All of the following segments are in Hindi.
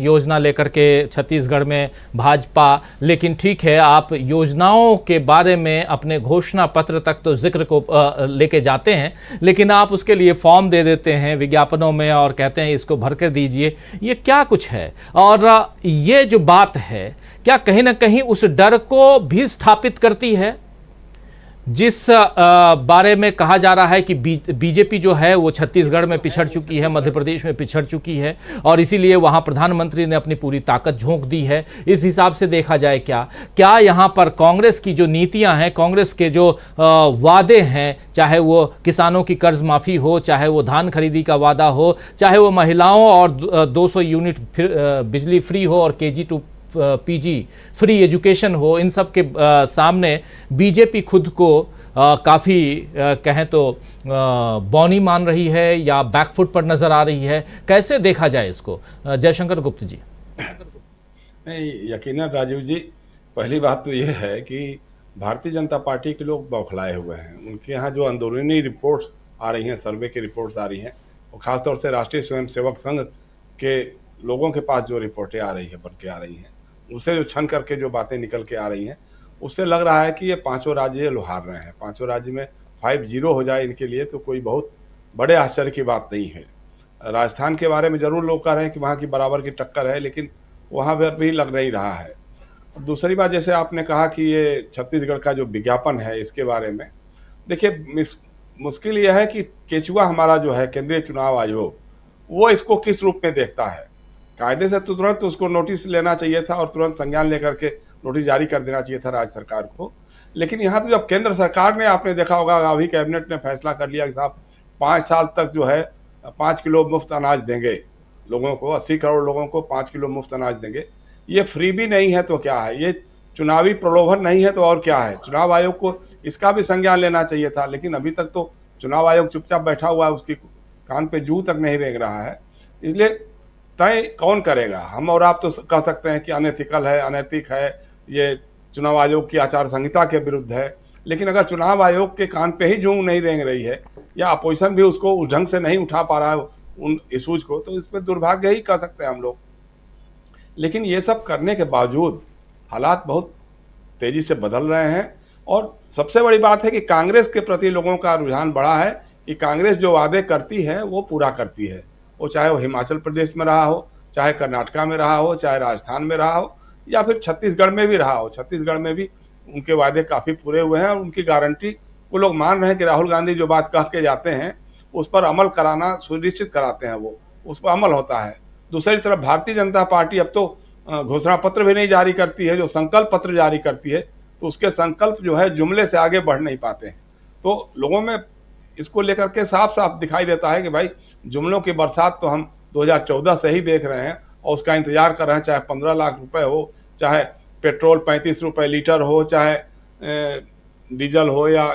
योजना लेकर के छत्तीसगढ़ में भाजपा, लेकिन ठीक है आप योजनाओं के बारे में अपने घोषणा पत्र तक तो जिक्र को लेके जाते हैं, लेकिन आप उसके लिए फॉर्म दे देते हैं विज्ञापनों में और कहते हैं इसको भर कर दीजिए। ये क्या कुछ है? और ये जो बात है क्या कहीं ना कहीं उस डर को भी स्थापित करती है जिस बारे में कहा जा रहा है कि बीजेपी जो है वो छत्तीसगढ़ में पिछड़ चुकी है, मध्य प्रदेश में पिछड़ चुकी है और इसीलिए वहां प्रधानमंत्री ने अपनी पूरी ताकत झोंक दी है। इस हिसाब से देखा जाए क्या यहां पर कांग्रेस की जो नीतियां हैं, कांग्रेस के जो वादे हैं, चाहे वो किसानों की कर्ज माफी हो, चाहे वो धान खरीदी का वादा हो, चाहे वो महिलाओं और 200 यूनिट बिजली फ्री हो और KG to PG free education हो, इन सब के सामने बीजेपी खुद को काफ़ी कहें तो बौनी मान रही है या बैकफुट पर नजर आ रही है? कैसे देखा जाए इसको, जयशंकर गुप्त जी? नहीं, यकीनन राजीव जी, पहली बात तो यह है कि भारतीय जनता पार्टी के लोग बौखलाए हुए हैं। उनके यहाँ जो अंदरूनी रिपोर्ट्स आ रही हैं, सर्वे की रिपोर्ट्स आ रही हैं, और ख़ासतौर से राष्ट्रीय स्वयंसेवक संघ के लोगों के पास जो रिपोर्टें आ रही है, बन के आ रही हैं, उसे जो छन करके जो बातें निकल के आ रही हैं, उससे लग रहा है कि ये पांचों राज्य लोहार रहे हैं। पांचों राज्य में 5-0 हो जाए इनके लिए तो कोई बहुत बड़े आश्चर्य की बात नहीं है। राजस्थान के बारे में जरूर लोग कह रहे हैं कि वहाँ की बराबर की टक्कर है, लेकिन वहाँ पर भी लग नहीं रहा है। दूसरी बात, जैसे आपने कहा कि ये छत्तीसगढ़ का जो विज्ञापन है, इसके बारे में देखिए, मुश्किल यह है कि केचुआ हमारा जो है केंद्रीय चुनाव आयोग, वो इसको किस रूप में देखता है। कायदे से तो तुरंत उसको नोटिस लेना चाहिए था और तुरंत संज्ञान लेकर के नोटिस जारी कर देना चाहिए था राज्य सरकार को। लेकिन यहाँ तो जब केंद्र सरकार ने, आपने देखा होगा, अभी कैबिनेट ने फैसला कर लिया कि साहब 5 साल तक जो है 5 किलो मुफ्त अनाज देंगे लोगों को, 80 करोड़ लोगों को 5 किलो मुफ्त अनाज देंगे। ये फ्री भी नहीं है तो क्या है, ये चुनावी प्रलोभन नहीं है तो और क्या है। चुनाव आयोग को इसका भी संज्ञान लेना चाहिए था, लेकिन अभी तक तो चुनाव आयोग चुपचाप बैठा हुआ है, उसकी कान पे जू तक नहीं रेंग रहा है। इसलिए तय कौन करेगा? हम और आप तो कह सकते हैं कि अनएथिकल है, अनैतिक है, ये चुनाव आयोग की आचार संहिता के विरुद्ध है, लेकिन अगर चुनाव आयोग के कान पे ही जूं नहीं रेंग रही है या अपोजिशन भी उसको उस ढंग से नहीं उठा पा रहा है उन इशूज को, तो इस पर दुर्भाग्य ही कह सकते हैं हम लोग। लेकिन ये सब करने के बावजूद हालात बहुत तेजी से बदल रहे हैं और सबसे बड़ी बात है कि कांग्रेस के प्रति लोगों का रुझान बढ़ा है कि कांग्रेस जो वादे करती है वो पूरा करती है। वो चाहे वो हिमाचल प्रदेश में रहा हो, चाहे कर्नाटका में रहा हो, चाहे राजस्थान में रहा हो या फिर छत्तीसगढ़ में भी रहा हो। छत्तीसगढ़ में भी उनके वादे काफ़ी पूरे हुए हैं और उनकी गारंटी वो लोग मान रहे हैं कि राहुल गांधी जो बात कह के जाते हैं उस पर अमल कराना सुनिश्चित कराते हैं, वो उस पर अमल होता है। दूसरी तरफ भारतीय जनता पार्टी अब तो घोषणा पत्र भी नहीं जारी करती है, जो संकल्प पत्र जारी करती है तो उसके संकल्प जो है जुमले से आगे बढ़ नहीं पाते हैं। तो लोगों में इसको लेकर के साफ साफ दिखाई देता है कि भाई जुमलों की बरसात तो हम 2014 से ही देख रहे हैं और उसका इंतजार कर रहे हैं, चाहे 15 लाख रुपए हो, चाहे पेट्रोल 35 रुपए लीटर हो, चाहे डीजल हो या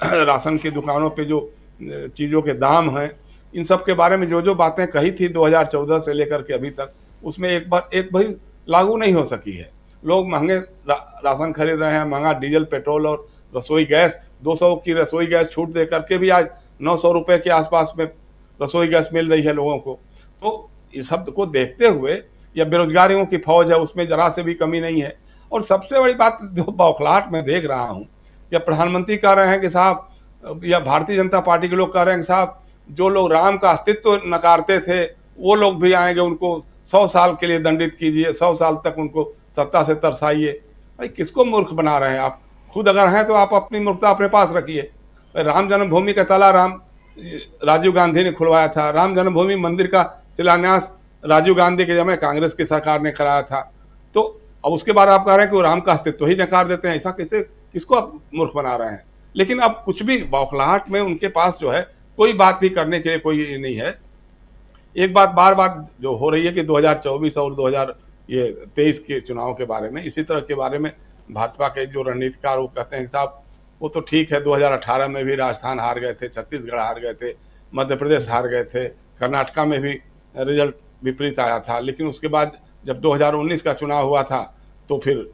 राशन की दुकानों पे जो चीज़ों के दाम हैं, इन सब के बारे में जो जो बातें कही थी 2014 से लेकर के अभी तक, उसमें एक भी लागू नहीं हो सकी है। लोग महंगे राशन खरीद रहे हैं, महंगा डीजल पेट्रोल और रसोई गैस, 200 की रसोई गैस छूट दे करके भी आज 900 रुपये के आसपास में रसोई गैस मिल रही है लोगों को। तो इस सब को देखते हुए, या बेरोजगारियों की फौज है उसमें जरा से भी कमी नहीं है। और सबसे बड़ी बात जो बौखलाहट में देख रहा हूँ, या प्रधानमंत्री कह रहे हैं कि साहब, या भारतीय जनता पार्टी के लोग कह रहे हैं कि साहब जो लोग राम का अस्तित्व नकारते थे वो लोग भी आएंगे, उनको 100 साल के लिए दंडित कीजिए, 100 साल तक उनको सत्ता से तरसाइए। भाई किसको मूर्ख बना रहे हैं आप? खुद अगर हैं तो आप अपनी मूर्खता अपने पास रखिए। राम जन्मभूमि का ताला राजीव गांधी ने खुलवाया था, राम जन्मभूमि मंदिर का शिलान्यास राजीव गांधी के समय कांग्रेस की सरकार ने कराया था। तो अब उसके बाद आप कह रहे हैं कि वो राम का अस्तित्व ही नकार देते हैं। ऐसा कैसे, किसको आप मूर्ख बना रहे हैं? लेकिन अब कुछ भी बौखलाहट में उनके पास जो है कोई बात भी करने के लिए कोई नहीं है। एक बात बार बार जो हो रही है कि 2024 और 2023 के चुनाव के बारे में, इसी तरह के बारे में भाजपा के जो रणनीतिकार वो कहते हैं साहब वो तो ठीक है, 2018 में भी राजस्थान हार गए थे, छत्तीसगढ़ हार गए थे, मध्य प्रदेश हार गए थे, कर्नाटका में भी रिजल्ट विपरीत आया था, लेकिन उसके बाद जब 2019 का चुनाव हुआ था तो फिर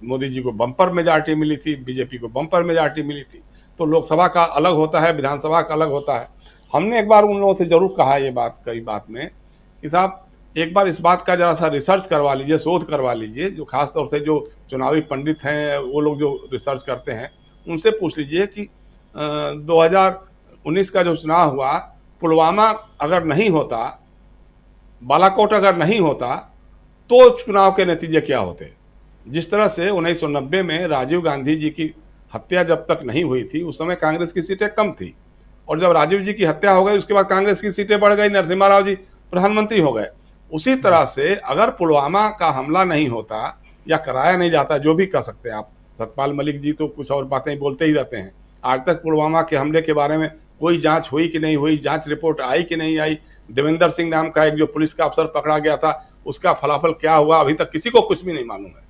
मोदी जी को बम्पर मेजॉरिटी मिली थी, बीजेपी को बम्पर मेजॉरिटी मिली थी। तो लोकसभा का अलग होता है, विधानसभा का अलग होता है। हमने एक बार उन लोगों से जरूर कहा ये बात, कई बात में, कि साहब एक बार इस बात का जरा सा रिसर्च करवा लीजिए, शोध करवा लीजिए, जो खास तौर से जो चुनावी पंडित हैं, वो लोग जो रिसर्च करते हैं, उनसे पूछ लीजिए कि 2019 का जो चुनाव हुआ, पुलवामा अगर नहीं होता, बालाकोट अगर नहीं होता, तो चुनाव के नतीजे क्या होते। जिस तरह से 1990 में राजीव गांधी जी की हत्या जब तक नहीं हुई थी, उस समय कांग्रेस की सीटें कम थी, और जब राजीव जी की हत्या हो गई उसके बाद कांग्रेस की सीटें बढ़ गई, नरसिम्हा राव जी प्रधानमंत्री हो गए। उसी तरह से अगर पुलवामा का हमला नहीं होता या कराया नहीं जाता, जो भी कह सकते हैं आप, सतपाल मलिक जी तो कुछ और बातें बोलते ही रहते हैं, आज तक पुलवामा के हमले के बारे में कोई जांच हुई कि नहीं हुई, जांच रिपोर्ट आई कि नहीं आई, देवेंद्र सिंह नाम का एक जो पुलिस का अफसर पकड़ा गया था, उसका फलाफल क्या हुआ, अभी तक किसी को कुछ भी नहीं मालूम है।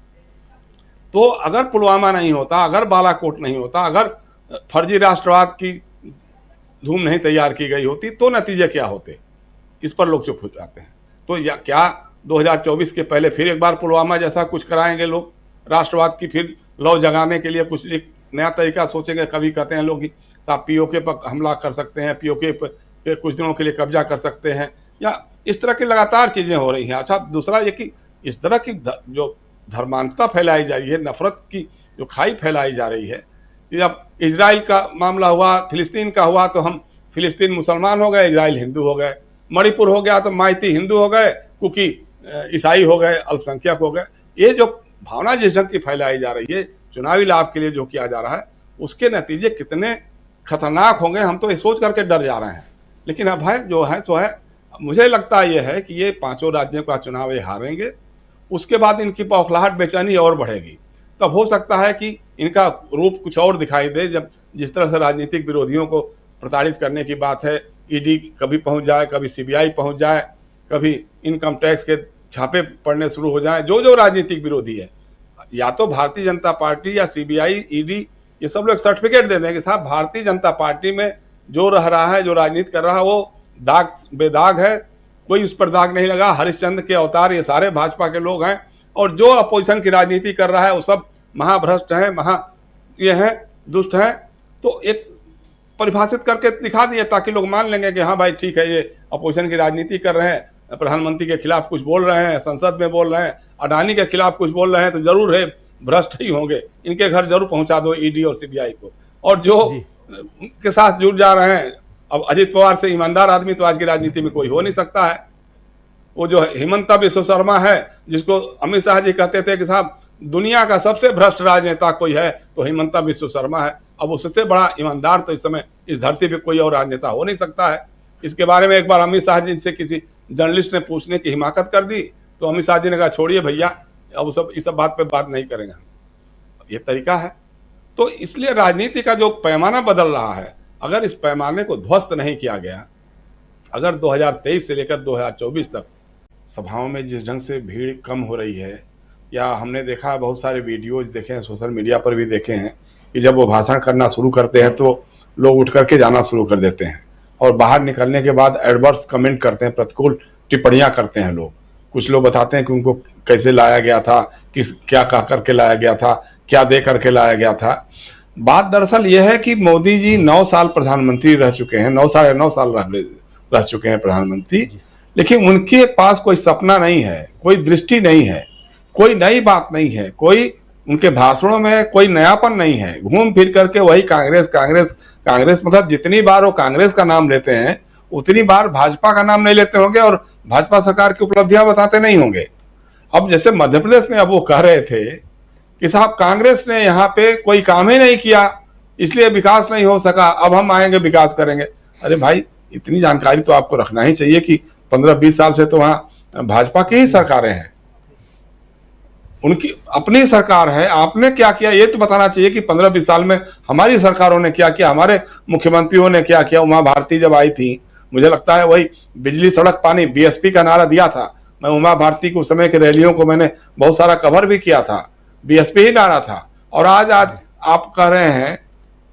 तो अगर पुलवामा नहीं होता, अगर बालाकोट नहीं होता, अगर फर्जी राष्ट्रवाद की धूम नहीं तैयार की गई होती, तो नतीजे क्या होते, इस पर लोग चुप हो जाते हैं। तो या क्या 2024 के पहले फिर एक बार पुलवामा जैसा कुछ कराएंगे लोग, राष्ट्रवाद की फिर लौ जगाने के लिए कुछ एक नया तरीका सोचेंगे। कभी कहते हैं लोग कि आप पीओके पर हमला कर सकते हैं, पीओके पे कुछ दिनों के लिए कब्जा कर सकते हैं, या इस तरह की लगातार चीजें हो रही हैं। अच्छा, दूसरा ये कि इस तरह की जो धर्मांतता फैलाई जा रही है, नफरत की जो खाई फैलाई जा रही है, जब इजराइल का मामला हुआ, फिलिस्तीन का हुआ, तो हम फिलिस्तीन मुसलमान हो गए, इजराइल हिंदू हो गए। मणिपुर हो गया तो माइती हिंदू हो गए, कुकी ईसाई हो गए, अल्पसंख्यक हो गए। ये जो भावना जिस ढंग की फैलाई जा रही है, चुनावी लाभ के लिए जो किया जा रहा है, उसके नतीजे कितने खतरनाक होंगे, हम तो ये सोच करके डर जा रहे हैं। लेकिन अब है जो है सो है। मुझे लगता है ये है कि ये 5 राज्यों का चुनाव ये हारेंगे, उसके बाद इनकी बौखलाहट, बेचैनी और बढ़ेगी। तब हो सकता है कि इनका रूप कुछ और दिखाई दे, जब जिस तरह से राजनीतिक विरोधियों को प्रताड़ित करने की बात है, ईडी कभी पहुंच जाए, कभी सीबीआई पहुंच जाए, कभी इनकम टैक्स के छापे पड़ने शुरू हो जाए। जो जो राजनीतिक विरोधी है, या तो भारतीय जनता पार्टी या सीबीआई, ईडी, ये सब लोग सर्टिफिकेट दे दें कि साहब भारतीय जनता पार्टी में जो रह रहा है, जो राजनीति कर रहा है, वो दाग बेदाग है, कोई उस पर दाग नहीं लगा। हरिश्चंद्र के अवतार ये सारे भाजपा के लोग हैं, और जो अपोजिशन की राजनीति कर रहा है वो सब महाभ्रष्ट हैं, ये हैं, दुष्ट हैं। तो एक परिभाषित करके दिखा दिए ताकि लोग मान लेंगे कि हाँ भाई ठीक है, ये अपोजिशन की राजनीति कर रहे हैं, प्रधानमंत्री के खिलाफ कुछ बोल रहे हैं, संसद में बोल रहे हैं, अडानी के खिलाफ कुछ बोल रहे हैं, तो जरूर है भ्रष्ट ही होंगे, इनके घर जरूर पहुंचा दो ईडी और सीबीआई को। और जो उनके साथ जुड़ जा रहे हैं, अब अजित पवार से ईमानदार आदमी तो आज की राजनीति में कोई हो नहीं सकता है। वो जो हिमंता बिस्व शर्मा है, जिसको अमित शाह जी कहते थे कि साहब दुनिया का सबसे भ्रष्ट राजनेता कोई है तो हिमंता बिस्व शर्मा है। अब उससे बड़ा ईमानदार तो इस समय इस धरती पे कोई और राजनेता हो नहीं सकता है। इसके बारे में एक बार अमित शाह जी से किसी जर्नलिस्ट ने पूछने की हिमाकत कर दी, तो अमित शाह जी ने कहा छोड़िए भैया, अब सब इस सब बात पे बात नहीं करेंगे। ये तरीका है। तो इसलिए राजनीति का जो पैमाना बदल रहा है, अगर इस पैमाने को ध्वस्त नहीं किया गया, अगर 2023 से लेकर 2024 तक सभाओं में जिस ढंग से भीड़ कम हो रही है, या हमने देखा बहुत सारे वीडियोज देखे हैं, सोशल मीडिया पर भी देखे हैं कि जब वो भाषण करना शुरू करते हैं तो लोग उठ करके जाना शुरू कर देते हैं, और बाहर निकलने के बाद एडवर्स कमेंट करते हैं, प्रतिकूल टिप्पणियां करते हैं लोग। कुछ लोग बताते हैं कि उनको कैसे लाया गया था, किस क्या कह करके लाया गया था, क्या दे करके लाया गया था। बात दरअसल यह है कि मोदी जी 9 साल प्रधानमंत्री रह चुके हैं, 9 साल रह चुके हैं प्रधानमंत्री, लेकिन उनके पास कोई सपना नहीं है, कोई दृष्टि नहीं है, कोई नई बात नहीं है, कोई उनके भाषणों में कोई नयापन नहीं है। घूम फिर करके वही कांग्रेस कांग्रेस कांग्रेस, मतलब जितनी बार वो कांग्रेस का नाम लेते हैं उतनी बार भाजपा का नाम नहीं लेते होंगे और भाजपा सरकार की उपलब्धियां बताते नहीं होंगे। अब जैसे मध्य प्रदेश में अब वो कह रहे थे कि साहब कांग्रेस ने यहाँ पे कोई काम ही नहीं किया, इसलिए विकास नहीं हो सका, अब हम आएंगे विकास करेंगे। अरे भाई, इतनी जानकारी तो आपको रखना ही चाहिए कि 15-20 साल से तो वहां भाजपा की ही सरकारें हैं, उनकी अपनी सरकार है। आपने क्या किया ये तो बताना चाहिए कि 15-20 साल में हमारी सरकारों ने क्या किया, हमारे मुख्यमंत्रियों ने क्या किया। उमा भारती जब आई थी, मुझे लगता है वही बिजली सड़क पानी बीएसपी का नारा दिया था। मैं उमा भारती को उस समय की रैलियों को मैंने बहुत सारा कवर भी किया था, बीएसपी ही नारा था। और आज आप कह रहे हैं,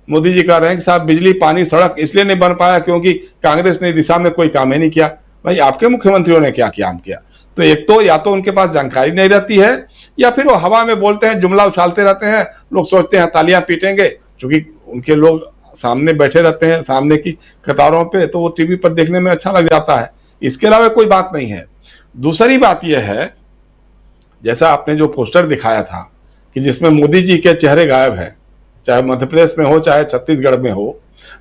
मोदी जी कह रहे हैं कि साहब बिजली पानी सड़क इसलिए नहीं बन पाया क्योंकि कांग्रेस ने दिशा में कोई काम ही नहीं किया। भाई, आपके मुख्यमंत्रियों ने क्या काम किया? तो एक तो या तो उनके पास जानकारी नहीं रहती है, या फिर वो हवा में बोलते हैं, जुमला उछालते रहते हैं, लोग सोचते हैं तालियां पीटेंगे, क्योंकि उनके लोग सामने बैठे रहते हैं, सामने की कतारों पे, तो वो टीवी पर देखने में अच्छा लग जाता है। इसके अलावा कोई बात नहीं है। दूसरी बात यह है, जैसा आपने जो पोस्टर दिखाया था कि जिसमें मोदी जी के चेहरे गायब है, चाहे मध्य प्रदेश में हो चाहे छत्तीसगढ़ में हो,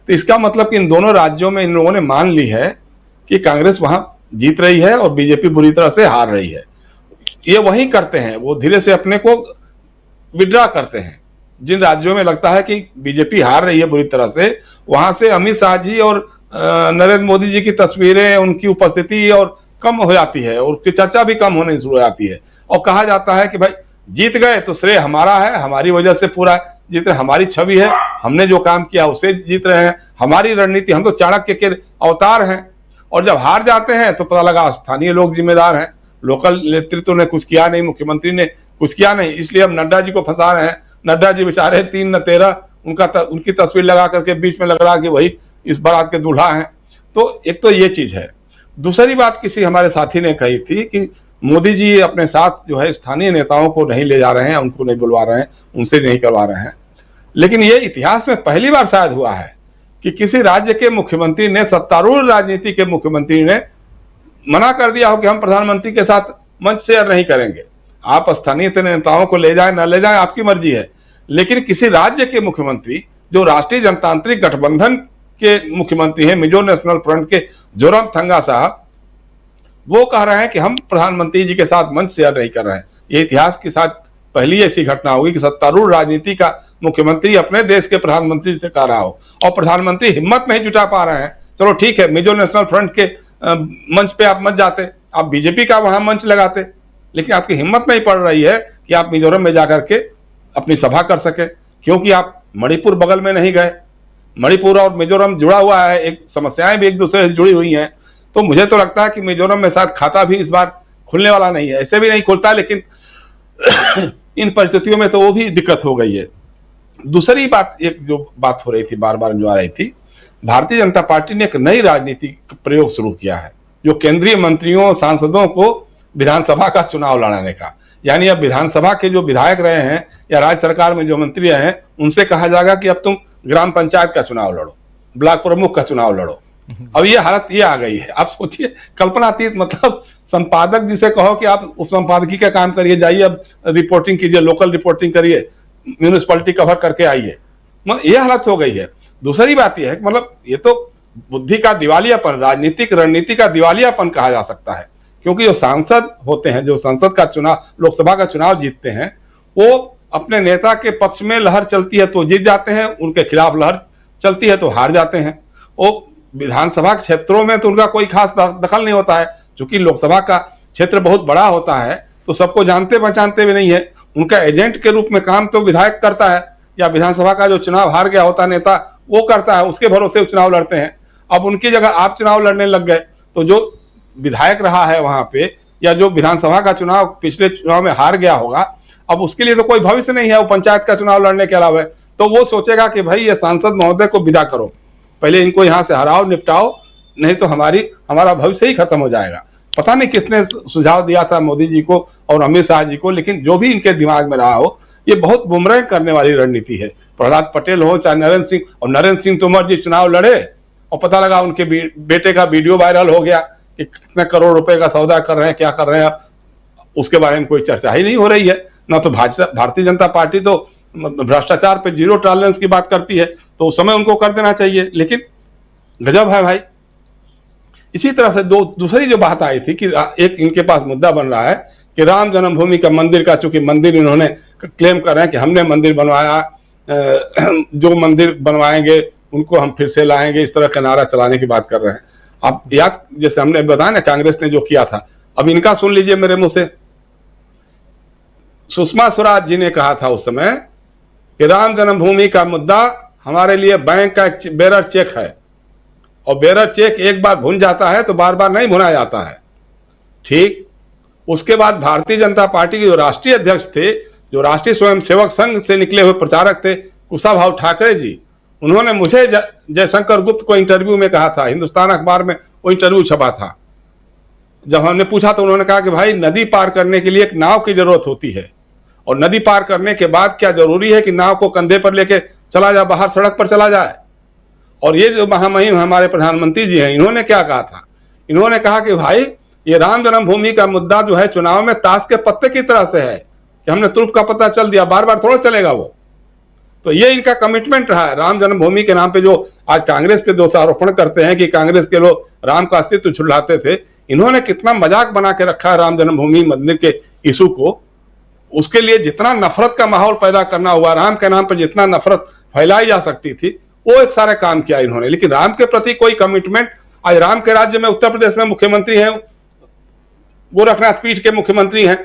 तो इसका मतलब कि इन दोनों राज्यों में इन लोगों ने मान ली है कि कांग्रेस वहां जीत रही है और बीजेपी बुरी तरह से हार रही है। ये वही करते हैं, वो धीरे से अपने को विड्रा करते हैं। जिन राज्यों में लगता है कि बीजेपी हार रही है बुरी तरह से, वहां से अमित शाह जी और नरेंद्र मोदी जी की तस्वीरें, उनकी उपस्थिति और कम हो जाती है और उसकी चर्चा भी कम होने शुरू हो जाती है और कहा जाता है कि भाई जीत गए तो श्रेय हमारा है, हमारी वजह से पूरा जीत रहे, हमारी छवि है, हमने जो काम किया उसे जीत रहे हैं, हमारी रणनीति, हम तो चाणक्य के अवतार हैं। और जब हार जाते हैं तो पता लगा स्थानीय लोग जिम्मेदार हैं, लोकल नेतृत्व ने कुछ किया नहीं, मुख्यमंत्री ने कुछ किया नहीं, इसलिए हम नड्डा जी को फंसा रहे हैं। नड्डा जी बेचारे 3 न 13 उनकी तस्वीर लगा करके बीच में लग रहा कि वही इस बारात के दूल्हा हैं। तो एक तो ये चीज है। दूसरी बात किसी हमारे साथी ने कही थी कि मोदी जी अपने साथ जो है स्थानीय नेताओं को नहीं ले जा रहे हैं, उनको नहीं बुलवा रहे हैं, उनसे नहीं करवा रहे हैं। लेकिन ये इतिहास में पहली बार शायद हुआ है कि किसी राज्य के मुख्यमंत्री ने, सत्तारूढ़ राजनीति के मुख्यमंत्री ने मना कर दिया हो कि हम प्रधानमंत्री के साथ मंच शेयर नहीं करेंगे। आप स्थानीय नेताओं को ले जाए न ले जाए आपकी मर्जी है, लेकिन किसी राज्य के मुख्यमंत्री जो राष्ट्रीय जनतांत्रिक गठबंधन के मुख्यमंत्री हैं, मिजो नेशनल फ्रंट के जोरामथंगा साहब, वो कह रहे हैं कि हम प्रधानमंत्री जी के साथ मंच शेयर नहीं कर रहे हैं। ये इतिहास के साथ पहली ऐसी घटना होगी कि सत्तारूढ़ राजनीति का मुख्यमंत्री अपने देश के प्रधानमंत्री से कह रहा हो और प्रधानमंत्री हिम्मत नहीं जुटा पा रहे हैं। चलो ठीक है, मिजो नेशनल फ्रंट के मंच पे आप मत जाते, आप बीजेपी का वहां मंच लगाते, लेकिन आपकी हिम्मत नहीं पड़ रही है कि आप मिजोरम में जाकर के अपनी सभा कर सके, क्योंकि आप मणिपुर बगल में नहीं गए। मणिपुर और मिजोरम जुड़ा हुआ है, एक समस्याएं भी एक दूसरे से जुड़ी हुई हैं। तो मुझे तो लगता है कि मिजोरम में शायद खाता भी इस बार खुलने वाला नहीं है, ऐसे भी नहीं खुलता, लेकिन इन परिस्थितियों में तो वो भी दिक्कत हो गई है। दूसरी बात, एक जो बात हो रही थी बार बार जो आ रही थी, भारतीय जनता पार्टी ने एक नई राजनीति प्रयोग शुरू किया है, जो केंद्रीय मंत्रियों सांसदों को विधानसभा का चुनाव लड़ाने का। यानी अब विधानसभा के जो विधायक रहे हैं या राज्य सरकार में जो मंत्री रहे हैं, उनसे कहा जाएगा कि अब तुम ग्राम पंचायत का चुनाव लड़ो, ब्लॉक प्रमुख का चुनाव लड़ो। अब ये हालत ये आ गई है। आप सोचिए, कल्पनातीत, मतलब संपादक जिसे कहो कि आप उप संपादकीय का काम करिए, जाइए अब रिपोर्टिंग कीजिए, लोकल रिपोर्टिंग करिए, म्यूनिसिपैलिटी कवर करके आइए, मतलब ये हालत हो गई है। दूसरी बात यह है कि मतलब ये तो बुद्धि का दिवालियापन, राजनीतिक रणनीति का दिवालियापन कहा जा सकता है, क्योंकि जो सांसद होते हैं, जो संसद का चुनाव, लोकसभा का चुनाव जीतते हैं, वो अपने नेता के पक्ष में लहर चलती है तो जीत जाते हैं, उनके खिलाफ लहर चलती है तो हार जाते हैं। वो विधानसभा क्षेत्रों में तो उनका कोई खास दखल नहीं होता है, क्योंकि लोकसभा का क्षेत्र बहुत बड़ा होता है, तो सबको जानते पहचानते भी नहीं है। उनका एजेंट के रूप में काम तो विधायक करता है, या विधानसभा का जो चुनाव हार गया होता नेता वो करता है, उसके भरोसे चुनाव लड़ते हैं। अब उनकी जगह आप चुनाव लड़ने लग गए, तो जो विधायक रहा है वहां पे, या जो विधानसभा का चुनाव पिछले चुनाव में हार गया होगा, अब उसके लिए तो कोई भविष्य नहीं है वो पंचायत का चुनाव लड़ने के अलावा। तो वो सोचेगा कि भाई ये सांसद महोदय को विदा करो, पहले इनको यहां से हराओ, निपटाओ, नहीं तो हमारा भविष्य ही खत्म हो जाएगा। पता नहीं किसने सुझाव दिया था मोदी जी को और अमित शाह जी को, लेकिन जो भी इनके दिमाग में रहा हो, ये बहुत गुमराह करने वाली रणनीति है। प्रहलाद पटेल हो चाहे नरेंद्र सिंह, और नरेंद्र सिंह तोमर जी चुनाव लड़े और पता लगा उनके बेटे का वीडियो वायरल हो गया कि कितने करोड़ रुपए का सौदा कर रहे हैं, क्या कर रहे हैं, उसके बारे में कोई चर्चा ही नहीं हो रही है। ना तो भारतीय जनता पार्टी तो भ्रष्टाचार पे 0 टॉलरेंस की बात करती है, तो उस समय उनको कर देना चाहिए, लेकिन गजब है भाई। इसी तरह से दूसरी जो बात आई थी कि एक इनके पास मुद्दा बन रहा है कि राम जन्मभूमि का मंदिर का, चूंकि मंदिर इन्होंने क्लेम कर रहे हैं कि हमने मंदिर बनवाया, जो मंदिर बनवाएंगे उनको हम फिर से लाएंगे, इस तरह का नारा चलाने की बात कर रहे हैं। आप याद, जैसे हमने बताया ना कांग्रेस ने जो किया था, अब इनका सुन लीजिए मेरे मुंह से। सुषमा स्वराज जी ने कहा था उस समय कि राम जन्मभूमि का मुद्दा हमारे लिए बैंक का एक बेरर चेक है, और बेरर चेक एक बार भुन जाता है तो बार बार नहीं भुना जाता है। ठीक, उसके बाद भारतीय जनता पार्टी के जो राष्ट्रीय अध्यक्ष थे, जो राष्ट्रीय स्वयंसेवक संघ से निकले हुए प्रचारक थे, कुशाभाऊ ठाकरे जी, उन्होंने मुझे जयशंकर गुप्त को इंटरव्यू में कहा था, हिंदुस्तान अखबार में वो इंटरव्यू छपा था। जब हमने पूछा तो उन्होंने कहा कि भाई नदी पार करने के लिए एक नाव की जरूरत होती है, और नदी पार करने के बाद क्या जरूरी है कि नाव को कंधे पर लेके चला जाए, बाहर सड़क पर चला जाए। और ये जो महामहिम हमारे प्रधानमंत्री जी हैं, इन्होंने क्या कहा था इन्होंने कहा कि भाई ये राम जन्मभूमि का मुद्दा जो है चुनाव में ताश के पत्ते की तरह से है कि हमने तुर्क का पता चल दिया, बार बार थोड़ा चलेगा वो। तो ये इनका कमिटमेंट रहा है। राम जन्मभूमि के नाम पे जो आज कांग्रेस पे दोषारोपण करते हैं कि कांग्रेस के लोग राम का अस्तित्व झुठलाते थे, इन्होंने कितना मजाक बना के रखा है राम जन्मभूमि मंदिर के इशू को। उसके लिए जितना नफरत का माहौल पैदा करना हुआ, राम के नाम पर जितना नफरत फैलाई जा सकती थी, वो एक सारे काम किया इन्होंने। लेकिन राम के प्रति कोई कमिटमेंट, आज राम के राज्य में उत्तर प्रदेश में मुख्यमंत्री हैं, गोरखनाथ पीठ के मुख्यमंत्री हैं,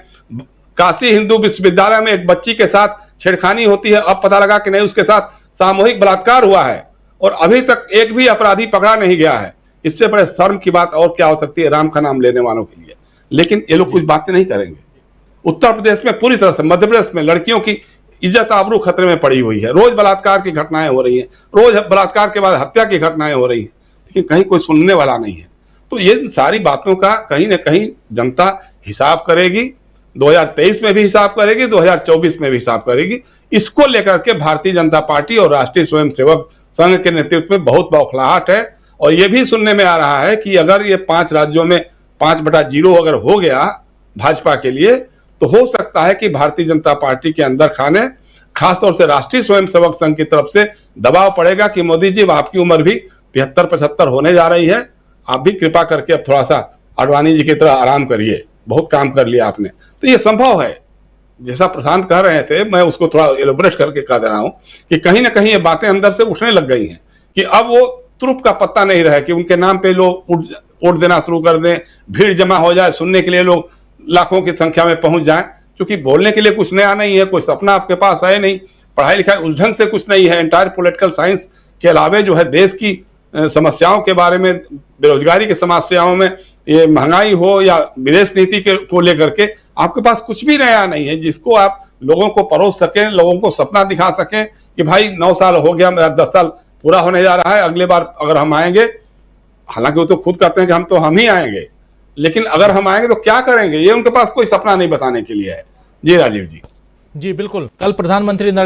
काशी हिंदू विश्वविद्यालय में एक बच्ची के साथ छेड़खानी होती है, अब पता लगा कि नहीं उसके साथ सामूहिक बलात्कार हुआ है और अभी तक एक भी अपराधी पकड़ा नहीं गया है। इससे बड़े शर्म की बात और क्या हो सकती है राम का नाम लेने वालों के लिए। लेकिन ये लोग कुछ बातें नहीं करेंगे। उत्तर प्रदेश में पूरी तरह से, मध्य प्रदेश में लड़कियों की इज्जत आबरू खतरे में पड़ी हुई है। रोज बलात्कार की घटनाएं हो रही हैं, रोज बलात्कार के बाद हत्या की घटनाएं हो रही हैं, लेकिन कहीं कोई सुनने वाला नहीं है। तो ये सारी बातों का कहीं ना कहीं जनता हिसाब करेगी, 2023 में भी हिसाब करेगी, 2024 में भी हिसाब करेगी। इसको लेकर के भारतीय जनता पार्टी और राष्ट्रीय स्वयंसेवक संघ के नेतृत्व में बहुत बौखलाहट है। और यह भी सुनने में आ रहा है कि अगर ये 5 राज्यों में 5/0 अगर हो गया भाजपा के लिए, तो हो सकता है कि भारतीय जनता पार्टी के अंदर खाने, खासतौर से राष्ट्रीय स्वयंसेवक संघ की तरफ से दबाव पड़ेगा कि मोदी जी आपकी उम्र भी 75-75 होने जा रही है, आप भी कृपा करके अब थोड़ा सा आडवाणी जी की तरह आराम करिए, बहुत काम कर लिया आपने। तो ये संभव है, जैसा प्रशांत कह रहे थे, मैं उसको थोड़ा एलोबरेट करके कह दे रहा हूं कि कहीं ना कहीं ये बातें अंदर से उठने लग गई हैं कि अब वो तुरुप का पत्ता नहीं रहे कि उनके नाम पे लोग वोट देना शुरू कर दें, भीड़ जमा हो जाए, सुनने के लिए लोग लाखों की संख्या में पहुंच जाएं। क्योंकि बोलने के लिए कुछ नया नहीं है, कोई सपना आपके पास है नहीं, पढ़ाई लिखाई उस ढंग से कुछ नहीं है। एंटायर पॉलिटिकल साइंस के अलावे जो है देश की समस्याओं के बारे में, बेरोजगारी की समस्याओं में, ये महंगाई हो या विदेश नीति को लेकर के आपके पास कुछ भी नया नहीं है जिसको आप लोगों को परोस सकें, लोगों को सपना दिखा सकें कि भाई 9 साल हो गया, मेरा 10 साल पूरा होने जा रहा है, अगले बार अगर हम आएंगे, हालांकि वो तो खुद कहते हैं कि हम ही आएंगे, लेकिन अगर हम आएंगे तो क्या करेंगे, ये उनके पास कोई सपना नहीं बताने के लिए है। जी राजीव जी। जी बिल्कुल। कल प्रधानमंत्री